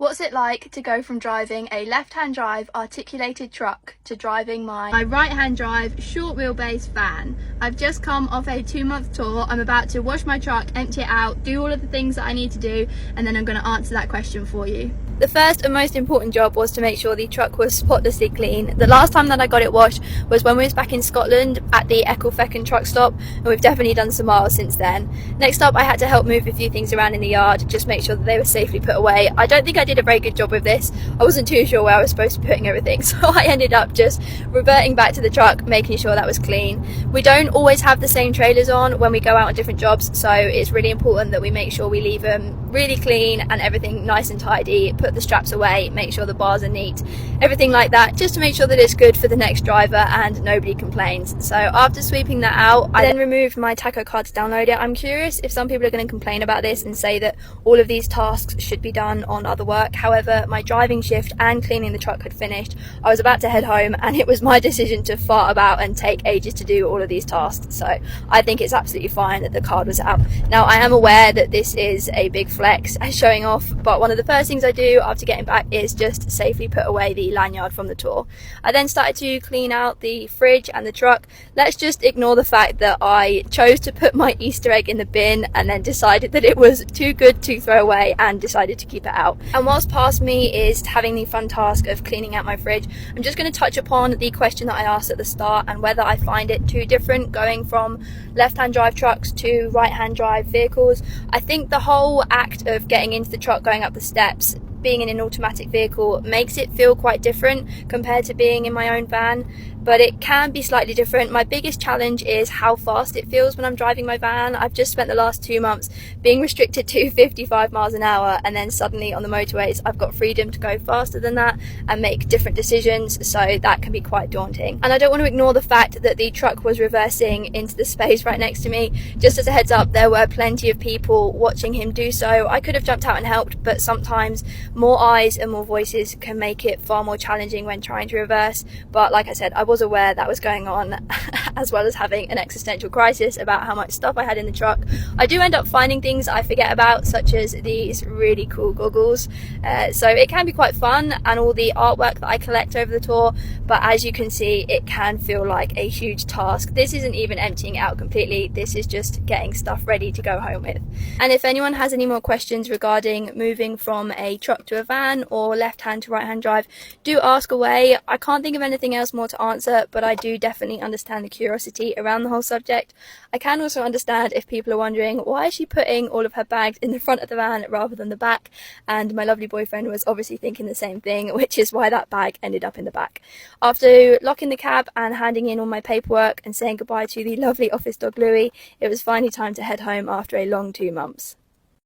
What's it like to go from driving a left-hand drive articulated truck to driving my right-hand drive short wheelbase van? I've just come off a 2-month tour. I'm about to wash my truck, empty it out, do all of the things that I need to do, and then I'm going to answer that question for you. The first and most important job was to make sure the truck was spotlessly clean. The last time that I got it washed was when we was back in Scotland at the Ecclefechan truck stop, and we've definitely done some miles since then. Next up, I had to help move a few things around in the yard, just make sure that they were safely put away. I don't think I did a very good job with this. I wasn't too sure where I was supposed to be putting everything, so I ended up just reverting back to the truck, making sure that was clean. We don't always have the same trailers on when we go out on different jobs, so it's really important that we make sure we leave them really clean and everything nice and tidy, put the straps away, make sure the bars are neat, everything like that, just to make sure that it's good for the next driver and nobody complains. So after sweeping that out, I then removed my tacho card to download it. I'm curious if some people are going to complain about this and say that all of these tasks should be done on other work. However, my driving shift and cleaning the truck had finished. I was about to head home and it was my decision to fart about and take ages to do all of these tasks, so I think it's absolutely fine that the card was out. Now, I am aware that this is a big flex showing off, but one of the first things I do after getting back is just safely put away the lanyard from the tour. I then started to clean out the fridge and the truck. Let's just ignore the fact that I chose to put my Easter egg in the bin and then decided that it was too good to throw away and decided to keep it out. And whilst past me is having the fun task of cleaning out my fridge, I'm just going to touch upon the question that I asked at the start and whether I find it too different going from left-hand drive trucks to right-hand drive vehicles. I think the whole act of getting into the truck, going up the steps, being in an automatic vehicle makes it feel quite different compared to being in my own van, but it can be slightly different. My biggest challenge is how fast it feels when I'm driving my van. I've just spent the last 2 months being restricted to 55 miles an hour, and then suddenly on the motorways I've got freedom to go faster than that and make different decisions, so that can be quite daunting. And I don't want to ignore the fact that the truck was reversing into the space right next to me. Just as a heads up, there were plenty of people watching him do so. I could have jumped out and helped, but sometimes more eyes and more voices can make it far more challenging when trying to reverse. But like I said, I was aware that was going on, as well as having an existential crisis about how much stuff I had in the truck. I do end up finding things I forget about, such as these really cool goggles, so it can be quite fun, and all the artwork that I collect over the tour, but as you can see, it can feel like a huge task. This isn't even emptying it out completely, this is just getting stuff ready to go home with. And if anyone has any more questions regarding moving from a truck to a van or left hand to right hand drive, do ask away. I can't think of anything else more to answer, but I do definitely understand the curiosity around the whole subject. I can also understand if people are wondering, why is she putting all of her bags in the front of the van rather than the back? And my lovely boyfriend was obviously thinking the same thing, which is why that bag ended up in the back. After locking the cab and handing in all my paperwork and saying goodbye to the lovely office dog Louie, it was finally time to head home after a long 2 months.